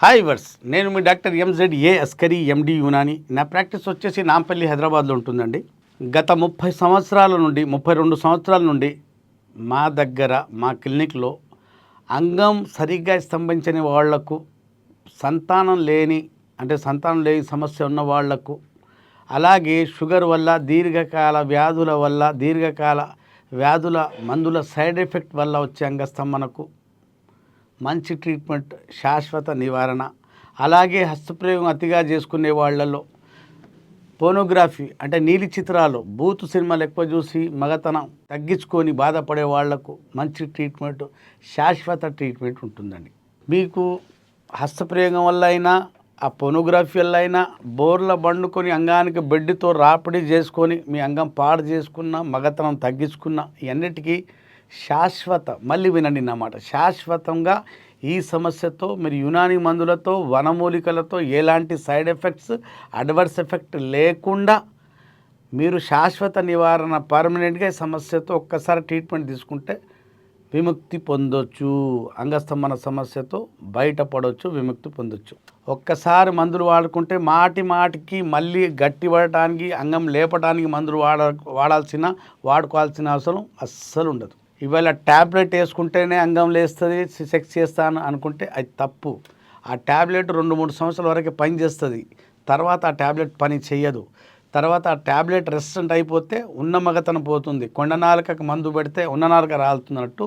Hi verse, నేను మీ doctor ఎంజెడ్ఏ Askari ఎండి యునాని. నా practice వచ్చేసి నాంపల్లి హైదరాబాద్లో ఉంటుందండి. గత 32 సంవత్సరాల నుండి మా దగ్గర మా క్లినిక్లో అంగం సరిగ్గా స్తంభించని వాళ్లకు, సంతానం లేని సమస్య ఉన్న వాళ్లకు, అలాగే షుగర్ వల్ల దీర్ఘకాల వ్యాధుల మందుల సైడ్ ఎఫెక్ట్ వల్ల వచ్చే అంగస్తంభనకు మంచి ట్రీట్మెంట్, శాశ్వత నివారణ. అలాగే హస్తప్రయోగం అతిగా చేసుకునే వాళ్ళలో పోనోగ్రఫీ అంటే నీలి చిత్రాలు, బూతు సినిమాలు ఎక్కువ చూసి మగతనం తగ్గించుకొని బాధపడే వాళ్లకు మంచి ట్రీట్మెంట్, శాశ్వత ట్రీట్మెంట్ ఉంటుందండి. మీకు హస్తప్రయోగం వల్ల అయినా, ఆ పోనోగ్రఫీ వల్ల అయినా, బోర్ల బండుకొని అంగానికి బెడ్డుతో రాపిడి చేసుకొని మీ అంగం పాడు చేసుకున్న, మగతనం తగ్గించుకున్న, ఇవన్నిటికీ మళ్ళీ వినండి అన్నమాట, శాశ్వతంగా ఈ సమస్యతో మీరు యునాని మందులతో, వనమూలికలతో ఎలాంటి సైడ్ ఎఫెక్ట్స్, అడ్వర్స్ ఎఫెక్ట్ లేకుండా మీరు శాశ్వత నివారణ పర్మనెంట్గా ఈ సమస్యతో ఒక్కసారి ట్రీట్మెంట్ తీసుకుంటే విముక్తి పొందొచ్చు. అంగస్తంభన సమస్యతో బయటపడవచ్చు, విముక్తి పొందొచ్చు. ఒక్కసారి మందులు వాడుకుంటే మాటికి మళ్ళీ గట్టి పడటానికి, అంగం లేపడానికి మందులు వాడుకోవాల్సిన అవసరం అస్సలు ఉండదు. ఇవాళ ట్యాబ్లెట్ వేసుకుంటేనే అంగం లేస్తుంది, సెక్స్ చేస్తాను అనుకుంటే అది తప్పు. ఆ ట్యాబ్లెట్ 2-3 సంవత్సరాల వరకు పనిచేస్తుంది, తర్వాత ఆ ట్యాబ్లెట్ పని చేయదు. తర్వాత ఆ ట్యాబ్లెట్ రెసిస్టెంట్ అయిపోతే ఉన్న మగతనం పోతుంది. కొండనాలుకకు మందు పెడితే ఉన్న నాలుక రాలుతున్నట్టు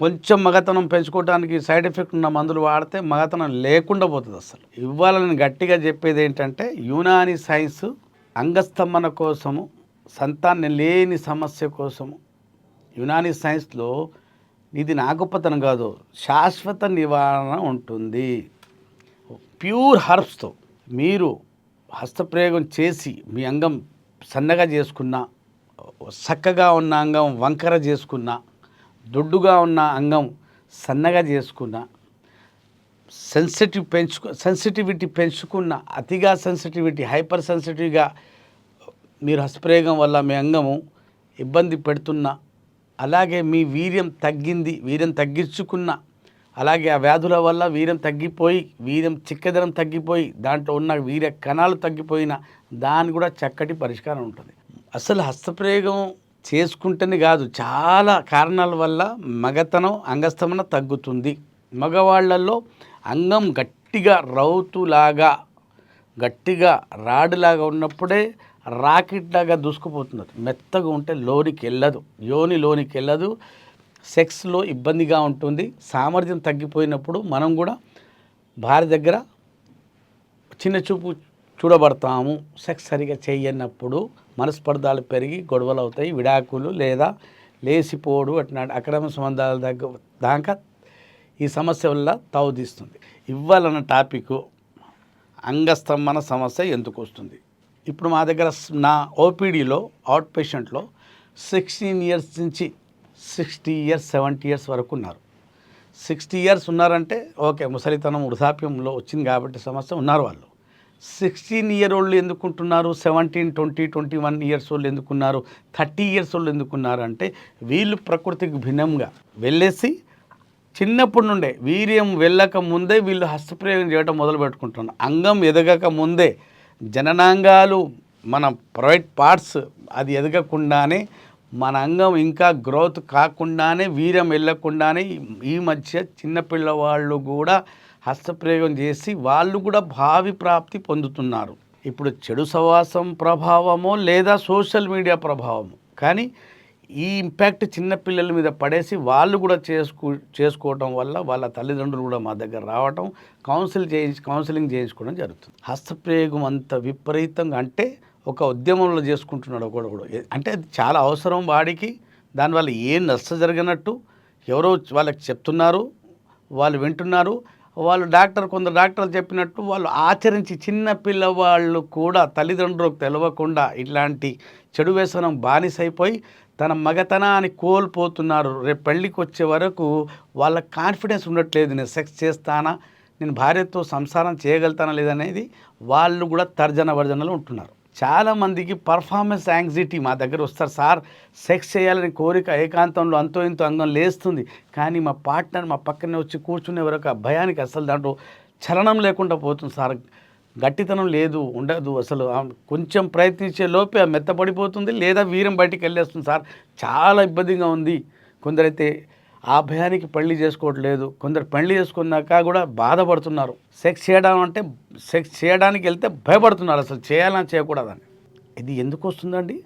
కొంచెం మగతనం పెంచుకోవడానికి సైడ్ ఎఫెక్ట్ ఉన్న మందులు వాడితే మగతనం లేకుండా పోతుంది. అసలు ఇవాళ నేను గట్టిగా చెప్పేది ఏంటంటే, యునాని సైన్స్ అంగస్తంభన కోసము, సంతానం లేని సమస్య కోసము యునాని సైన్స్లో ఇది నా గొప్పతనం కాదు, శాశ్వత నివారణ ఉంటుంది. ప్యూర్ హర్బ్స్తో మీరు హస్తప్రయోగం చేసి మీ అంగం సన్నగా చేసుకున్నా, చక్కగా ఉన్న అంగం వంకర చేసుకున్నా, దొడ్డుగా ఉన్న అంగం సన్నగా చేసుకున్నా, సెన్సిటివిటీ పెంచుకున్న, అతిగా హైపర్ సెన్సిటివ్గా మీరు హస్తప్రయోగం వల్ల మీ అంగము ఇబ్బంది పెడుతున్నా, అలాగే మీ వీర్యం తగ్గించుకున్న, అలాగే ఆ వ్యాధుల వల్ల వీర్యం చిక్కదనం తగ్గిపోయి దాంట్లో ఉన్న వీర్య కణాలు తగ్గిపోయిన దాని కూడా చక్కటి పరిష్కారం ఉంటుంది. అసలు హస్తప్రయోగం చేసుకుంటేనే కాదు, చాలా కారణాల వల్ల మగతనం, అంగస్తంభన తగ్గుతుంది. మగవాళ్లలో అంగం గట్టిగా రాడులాగా ఉన్నప్పుడే రాకెట్ లాగా దూసుకుపోతున్నారు. మెత్తగా ఉంటే లోనికి వెళ్ళదు, సెక్స్లో ఇబ్బందిగా ఉంటుంది. సామర్థ్యం తగ్గిపోయినప్పుడు మనం కూడా భార్య దగ్గర చిన్న చూపు చూడబడతాము. సెక్స్ సరిగా చేయనప్పుడు మనస్పర్ధాలు పెరిగి గొడవలు అవుతాయి, విడాకులు లేదా లేసిపోడు అక్రమ సంబంధాల దాకా ఈ సమస్య వల్ల తావుతీస్తుంది. ఇవ్వాలన్న టాపిక్ అంగస్తంభన సమస్య ఎందుకు వస్తుంది. ఇప్పుడు మా దగ్గర నా ఓపీడీలో అవుట్ పేషెంట్లో 16 ఇయర్స్ నుంచి 60 ఇయర్స్ 70 ఇయర్స్ వరకు ఉన్నారు. 60 ఇయర్స్ ఉన్నారంటే ఓకే, ముసలితనం వృద్ధాప్యంలో వచ్చింది కాబట్టి సమస్య ఉన్నారు. వాళ్ళు 16 ఇయర్ ఓల్డ్ ఎందుకుంటున్నారు, 17, 20, 21 ఇయర్స్ ఓల్డ్ ఎందుకున్నారు, 30 ఇయర్స్ ఓల్డ్ ఎందుకున్నారు అంటే వీళ్ళు ప్రకృతికి భిన్నంగా వెళ్ళేసి చిన్నప్పటి నుండే వీర్యం వెళ్ళక ముందే వీళ్ళు హస్తప్రయోగం చేయడం మొదలు పెట్టుకుంటున్నారు. అంగం ఎదగక ముందే జననాంగాలు, మన ప్రైవేట్ పార్ట్స్ అది ఎదగకుండానే, మన అంగం ఇంకా గ్రోత్ కాకుండానే, వీర్యం వెళ్ళకుండానే ఈ మధ్య చిన్నపిల్లవాళ్ళు కూడా హస్తప్రయోగం చేసి వాళ్ళు కూడా భావి ప్రాప్తి పొందుతున్నారు. ఇప్పుడు చెడు సహవాసం ప్రభావమో లేదా సోషల్ మీడియా ప్రభావము, కానీ ఈ ఇంపాక్ట్ చిన్నపిల్లల మీద పడేసి వాళ్ళు కూడా చేసుకోవటం వల్ల వాళ్ళ తల్లిదండ్రులు కూడా మా దగ్గర రావటం, కౌన్సిలింగ్ చేయించుకోవడం జరుగుతుంది. హస్తప్రయోగం అంత విపరీతంగా అంటే ఒక ఉద్యమంలో చేసుకుంటున్నాడు ఒకడు, అంటే అది చాలా అవసరం వాడికి. దానివల్ల ఏం నష్టం జరిగినట్టు ఎవరో వాళ్ళకి చెప్తున్నారు, వాళ్ళు వింటున్నారు. కొందరు డాక్టర్లు చెప్పినట్టు వాళ్ళు ఆచరించి చిన్న పిల్లవాళ్ళు కూడా తల్లిదండ్రులకు తెలియకుండా ఇట్లాంటి చెడు వ్యసనం బానిసైపోయి తన మగతనాన్ని కోల్పోతున్నారు. రేపు పెళ్ళికి వచ్చే వరకు వాళ్ళ కాన్ఫిడెన్స్ ఉండట్లేదు, నేను సెక్స్ చేస్తానా, నేను భార్యతో సంసారం చేయగలుగుతానా లేదనేది వాళ్ళు కూడా తర్జనభర్జనలు ఉంటున్నారు. చాలామందికి పర్ఫార్మెన్స్ యాంగ్జైటీ మా దగ్గర వస్తారు. సార్, సెక్స్ చేయాలని కోరిక ఏకాంతంలో అంతో ఇంతో అంగం లేస్తుంది, కానీ మా పార్ట్నర్ మా పక్కనే వచ్చి కూర్చునే వరకు ఆ భయానికి అసలు దాంట్లో చలనం లేకుండా పోతుంది సార్. గట్టితనం లేదు, ఉండదు అసలు. కొంచెం ప్రయత్నించే లోపే మెత్తపడిపోతుంది, లేదా వీరం బయటికి వెళ్ళేస్తుంది సార్. చాలా ఇబ్బందిగా ఉంది. కొందరైతే ఆ భయానికి పెళ్లి చేసుకోవట్లేదు, కొందరు పెళ్లి చేసుకున్నాక కూడా బాధపడుతున్నారు. సెక్స్ చేయడం అంటే సెక్స్ చేయడానికి వెళ్తే భయపడుతున్నారు, అసలు చేయాలని చేయకూడదని. ఇది ఎందుకు వస్తుందండి?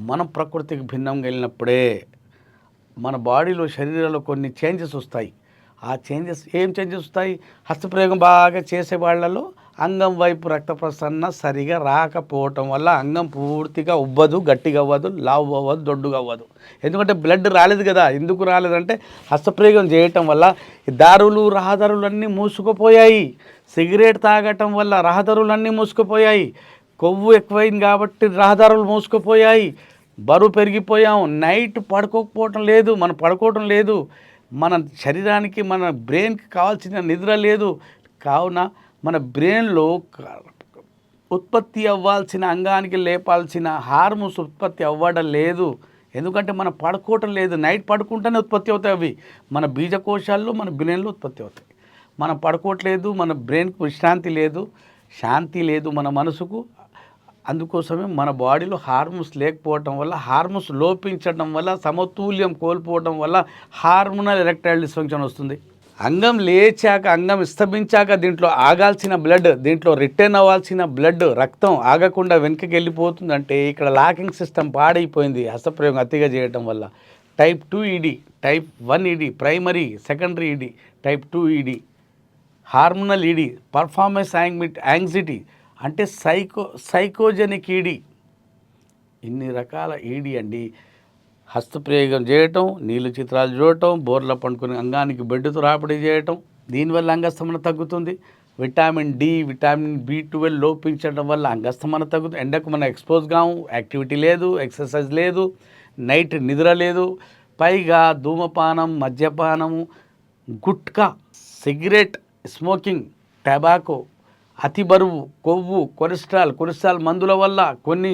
మనం ప్రకృతికి భిన్నంగా వెళ్ళినప్పుడే మన బాడీలో, శరీరంలో కొన్ని చేంజెస్ వస్తాయి. ఆ చేంజెస్ ఏం చేంజెస్ వస్తాయి? హస్తప్రయోగం బాగా చేసే వాళ్ళలో అంగం వైపు రక్త ప్రసరణ సరిగా రాకపోవటం వల్ల అంగం పూర్తిగా ఉబ్బదు, గట్టిగా అవ్వదు, లావు అవ్వదు, దొడ్డుగా అవ్వదు. ఎందుకంటే బ్లడ్ రాలేదు కదా. ఎందుకు రాలేదంటే హస్తప్రయోగం చేయటం వల్ల దారులు, రహదారులన్నీ మూసుకుపోయాయి. సిగరెట్ తాగటం వల్ల రహదారులన్నీ మూసుకుపోయాయి. కొవ్వు ఎక్కువైంది కాబట్టి రహదారులు మూసుకుపోయాయి. బరువు పెరిగిపోయాం. నైట్ పడుకోకపోవటం లేదు, మనం పడుకోవటం లేదు. మన శరీరానికి, మన బ్రెయిన్కి కావాల్సిన నిద్ర లేదు. కావున మన బ్రెయిన్లో ఉత్పత్తి అవ్వాల్సిన, అంగానికి లేపాల్సిన హార్మోన్స్ ఉత్పత్తి అవ్వడం లేదు. ఎందుకంటే మనం పడుకోవటం లేదు. నైట్ పడుకుంటేనే ఉత్పత్తి అవుతాయి అవి. మన బీజకోశాల్లో, మన బ్రెయిన్లో ఉత్పత్తి అవుతాయి. మనం పడుకోవట్లేదు, మన బ్రెయిన్కి విశ్రాంతి లేదు, శాంతి లేదు మన మనసుకు. అందుకోసమే మన బాడీలో హార్మోన్స్ లేకపోవటం వల్ల, హార్మోన్స్ లోపించడం వల్ల, సమతుల్యం కోల్పోవడం వల్ల హార్మోనల్ ఎరెక్టైల్ డిస్ఫంక్షన్ వస్తుంది. అంగం లేచాక, అంగం స్తంభించాక దీంట్లో ఆగాల్సిన బ్లడ్, దీంట్లో రిటర్న్ అవ్వాల్సిన బ్లడ్, రక్తం ఆగకుండా వెనక్కి వెళ్ళిపోతుందంటే ఇక్కడ లాకింగ్ సిస్టమ్ పాడైపోయింది హస్తప్రయోగం అతిగా చేయటం వల్ల. Type 2 ED, type 1 ED, primary, secondary ED, type 2 ED, hormonal ED, performance anxiety అంటే సైకోజెనిక్ ఈడీ. ఇన్ని రకాల ఈడీ అండి. హస్తప్రయోగం చేయటం, నీళ్ళు చిత్రాలు చూడటం, బోర్ల పండుకుని అంగానికి బెడ్డుతో రాపిడి చేయటం, దీనివల్ల అంగస్తమన తగ్గుతుంది. విటామిన్ డి, విటామిన్ B12 లోపించడం వల్ల అంగస్తమన తగ్గుతుంది. ఎండకు మనం ఎక్స్పోజ్ కాము, యాక్టివిటీ లేదు, ఎక్సర్సైజ్ లేదు, నైట్ నిద్ర లేదు. పైగా ధూమపానం, మద్యపానము, గుట్కా, సిగరెట్, స్మోకింగ్, టబాకో, అతి బరువు, కొవ్వు, కొలెస్ట్రాల్ మందుల వల్ల, కొన్ని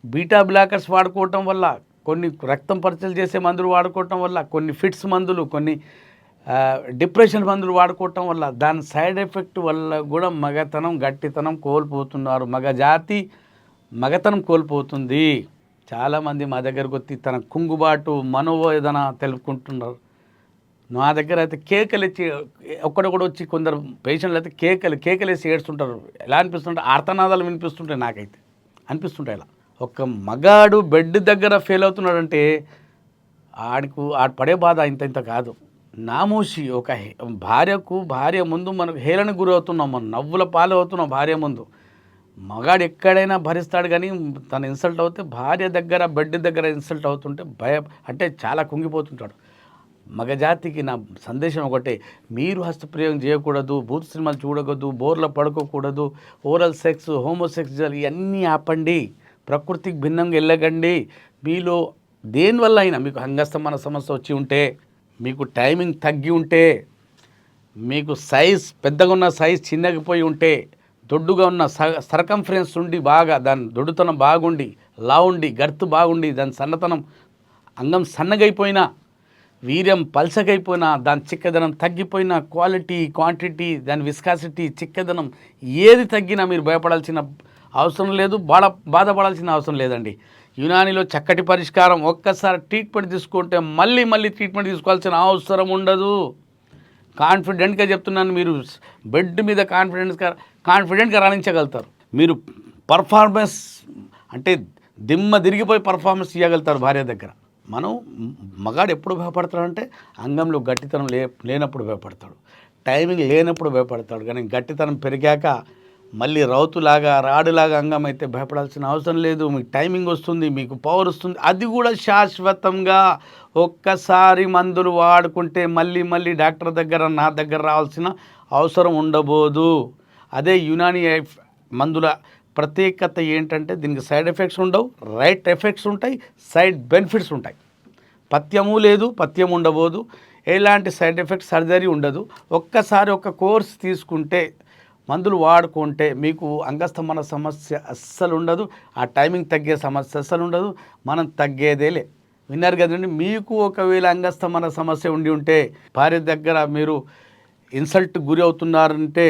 బీటా బ్లాకర్స్ వాడుకోవటం వల్ల, కొన్ని రక్తం పరీక్షలు చేసే మందులు వాడుకోవటం వల్ల, కొన్ని ఫిట్స్ మందులు, కొన్ని డిప్రెషన్ మందులు వాడుకోవటం వల్ల, దాని సైడ్ ఎఫెక్ట్ వల్ల కూడా మగతనం, గట్టితనం కోల్పోతున్నారు. మగజాతి మగతనం కోల్పోతుంది. చాలామంది మా దగ్గరకు వచ్చి తన కుంగుబాటు, మనోవేదన తెలుపుకుంటున్నారు. నా దగ్గర అయితే కేకలు ఇచ్చి, ఒక్కడొకడు వచ్చి, కొందరు పేషెంట్లు అయితే కేకలేసి ఏడుస్తుంటారు. ఎలా అనిపిస్తుంటే ఆర్తనాదాలు వినిపిస్తుంటాయి. నాకైతే అనిపిస్తుంటాయి ఇలా. ఒక మగాడు బెడ్ దగ్గర ఫెయిల్ అవుతున్నాడంటే ఆడు పడే బాధ ఇంత కాదు. నామోషి ఒక భార్య ముందు మనకు హేళనకు గురవుతున్నాం, మనం నవ్వుల పాలు అవుతున్నాం భార్య ముందు. మగాడు ఎక్కడైనా భరిస్తాడు, కానీ తన ఇన్సల్ట్ అవుతే భార్య దగ్గర, బెడ్ దగ్గర ఇన్సల్ట్ అవుతుంటే అంటే చాలా కుంగిపోతుంటాడు. మగజాతికి నా సందేశం ఒకటే, మీరు హస్తప్రయోగం చేయకూడదు, భూత సినిమాలు చూడకూడదు, బోర్లో పడుకోకూడదు, ఓరల్ సెక్స్, హోమోసెక్స్ ఇవన్నీ ఆపండి. ప్రకృతికి భిన్నంగా వెళ్ళకండి. మీలో దేనివల్ల అయినా మీకు అంగస్తమన సమస్య వచ్చి ఉంటే, మీకు టైమింగ్ తగ్గి ఉంటే, మీకు సైజ్ పెద్దగా ఉన్న సైజ్ చిన్నగిపోయి ఉంటే, దొడ్డుగా ఉన్న సర్కంఫరెన్స్ ఉండి బాగా దాని దొడ్డుతనం బాగుండి, లావుండి, గర్తు బాగుండి, దాని సన్నతనం అంగం సన్నగైపోయినా, వీర్యం పల్చగైపోయినా, దాని చిక్కదనం తగ్గిపోయినా, క్వాలిటీ, క్వాంటిటీ, దాని విస్కాసిటీ, చిక్కదనం ఏది తగ్గినా మీరు భయపడాల్సిన అవసరం లేదు, బాధపడాల్సిన అవసరం లేదండి. యునానిలో చక్కటి పరిష్కారం. ఒక్కసారి ట్రీట్మెంట్ తీసుకుంటే మళ్ళీ ట్రీట్మెంట్ తీసుకోవాల్సిన అవసరం ఉండదు. కాన్ఫిడెంట్గా చెప్తున్నాను, మీరు బెడ్ మీద కాన్ఫిడెంట్గా రాణించగలుగుతారు. మీరు పర్ఫార్మెన్స్ అంటే దిమ్మ తిరిగిపోయి పర్ఫార్మెన్స్ చేయగలుగుతారు భార్య దగ్గర. మగాడు ఎప్పుడు భయపడతాడంటే అంగంలో గట్టితనం లేనప్పుడు భయపడతాడు, టైమింగ్ లేనప్పుడు భయపడతాడు. కానీ గట్టితనం పెరిగాక మళ్ళీ రాడులాగా అంగం అయితే భయపడాల్సిన అవసరం లేదు. మీకు టైమింగ్ వస్తుంది, మీకు పవర్ వస్తుంది. అది కూడా శాశ్వతంగా. ఒక్కసారి మందులు వాడుకుంటే మళ్ళీ డాక్టర్ దగ్గర, నా దగ్గర రావాల్సిన అవసరం ఉండబోదు. అదే యునాని మందుల ప్రత్యేకత ఏంటంటే, దీనికి సైడ్ ఎఫెక్ట్స్ ఉండవు, రైట్ ఎఫెక్ట్స్ ఉంటాయి, సైడ్ బెనిఫిట్స్ ఉంటాయి. పథ్యము లేదు, పథ్యం ఉండబోదు, ఎలాంటి సైడ్ ఎఫెక్ట్స్, సర్జరీ ఉండదు. ఒక్కసారి ఒక కోర్స్ తీసుకుంటే, మందులు వాడుకుంటే మీకు అంగస్తమన సమస్య అస్సలు ఉండదు, ఆ టైమింగ్ తగ్గే సమస్య అస్సలు ఉండదు, మనం తగ్గేదేలే. విన్నారు కదండి. మీకు ఒకవేళ అంగస్తమన సమస్య ఉండి ఉంటే, భార్య దగ్గర మీరు ఇన్సల్ట్ గురి అవుతున్నారంటే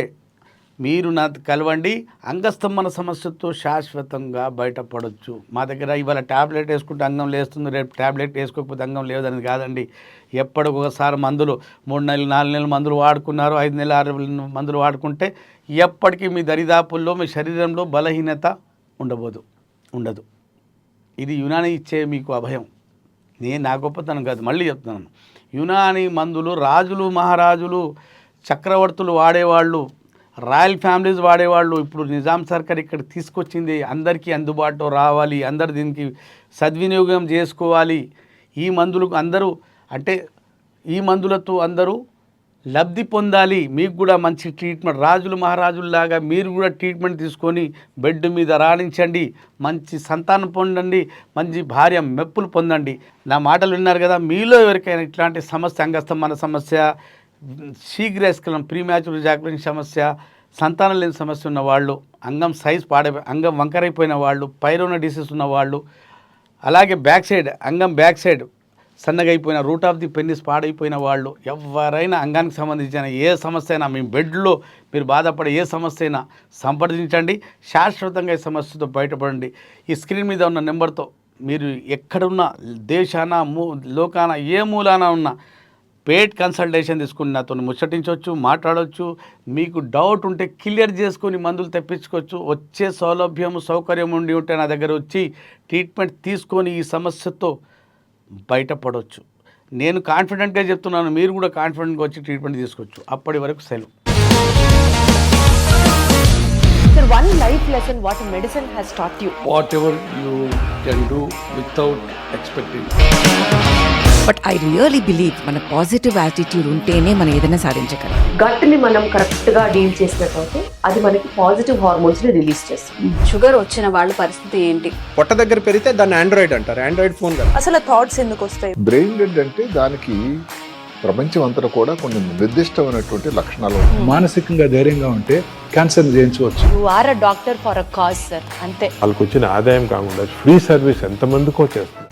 మీరు నాతో కలవండి. అంగస్తంభన సమస్యతో శాశ్వతంగా బయటపడవచ్చు. మా దగ్గర ఇవాళ ట్యాబ్లెట్ వేసుకుంటే అంగం లేస్తుంది, రేపు ట్యాబ్లెట్ వేసుకోకపోతే అంగం లేదని కాదండి. ఎప్పటికొకసారి మందులు 3 నెలలు 4 నెలలు మందులు వాడుకున్నారు, 5 నెలలు 6 నెలలు మందులు వాడుకుంటే ఎప్పటికీ మీ దరిదాపుల్లో మీ శరీరంలో బలహీనత ఉండదు. ఇది యునాని ఇచ్చే మీకు అభయం. నా గొప్పతనం కాదు, మళ్ళీ చెప్తున్నాను. యునాని మందులు రాజులు మహారాజులు చక్రవర్తులు వాడేవాళ్ళు, రాయల్ ఫ్యామిలీస్ వాడేవాళ్ళు. ఇప్పుడు నిజాం సర్కార్ ఇక్కడ తీసుకొచ్చింది, అందరికీ అందుబాటులో రావాలి, అందరు దీనికి సద్వినియోగం చేసుకోవాలి. ఈ మందులకు అందరూ అంటే ఈ మందులతో అందరూ లబ్ధి పొందాలి. మీకు కూడా మంచి ట్రీట్మెంట్, రాజులు మహారాజుల్లాగా మీరు కూడా ట్రీట్మెంట్ తీసుకొని బెడ్ మీద రాణించండి, మంచి సంతానం పొందండి, మంచి భార్య మెప్పులు పొందండి. నా మాటలు విన్నారు కదా. మీలో ఎవరికైనా ఇట్లాంటి సమస్య, అంగస్తంభన సమస్య, శీఘ్రస్ఖలనం ప్రీమ్యాచుర్ ఎజాకులేషన్ సమస్య, సంతానం లేని సమస్య ఉన్న వాళ్ళు, అంగం వంకరైపోయిన వాళ్ళు, పైరోనా డిసీజ్ ఉన్న వాళ్ళు, అలాగే అంగం బ్యాక్ సైడ్ సన్నగైపోయిన రూట్ ఆఫ్ ది పెన్నిస్ పాడైపోయిన వాళ్ళు, ఎవరైనా అంగానికి సంబంధించిన ఏ సమస్య అయినా, మీ బెడ్లో మీరు బాధపడే ఏ సమస్య అయినా సంప్రదించండి. శాశ్వతంగా ఈ సమస్యతో బయటపడండి. ఈ స్క్రీన్ మీద ఉన్న నెంబర్తో మీరు ఎక్కడున్నా, దేశాన లోకాన ఏ మూలాన ఉన్నా పెయిడ్ కన్సల్టేషన్ తీసుకుని నాతో ముచ్చటించవచ్చు, మాట్లాడవచ్చు. మీకు డౌట్ ఉంటే క్లియర్ చేసుకొని మందులు తెప్పించుకోవచ్చు. వచ్చే సౌకర్యం ఉండి ఉంటే నా దగ్గర వచ్చి ట్రీట్మెంట్ తీసుకొని ఈ సమస్యతో బయటపడవచ్చు. నేను కాన్ఫిడెంట్గా చెప్తున్నాను, మీరు కూడా కాన్ఫిడెంట్గా వచ్చి ట్రీట్మెంట్ తీసుకోవచ్చు. అప్పటి వరకు సెలవు. Sir, one life lesson what medicine has taught you. Whatever you can do without expecting. But I really believe మన పాజిటివ్ యాటిట్యూడ్ ఉంటేనే మనం ఏదైనా సాధించగలం. గట్ని మనం కరెక్ట్గా డీల్ చేసినట్లయితే అది మనకి పాజిటివ్ హార్మోన్స్ని రిలీజ్ చేస్తుంది. షుగర్ వచ్చిన వాళ్ళ పరిస్థితి ఏంటి? పొట్ట దగ్గర పెరిగితే దాన్ని ఆండ్రాయిడ్ అంటారు, ఆండ్రాయిడ్ ఫోన్ కదా. అసలు థాట్స్ ఎందుకు వస్తాయి? బ్రెయిన్ డెడ్ అంటే దానికి ప్రపంచం అంతా కూడా కొన్ని నిర్దిష్టమైనటువంటి లక్షణాలు ఉన్నాయి. మానసికంగా ధైర్యంగా ఉంటే క్యాన్సర్ జయించవచ్చు. You are a doctor for a cause sir, అంతే. వాళ్ళకు వచ్చిన ఆదాయం కాకుండా ఫ్రీ సర్వీస్ ఎంతమందికో చేస్తారు.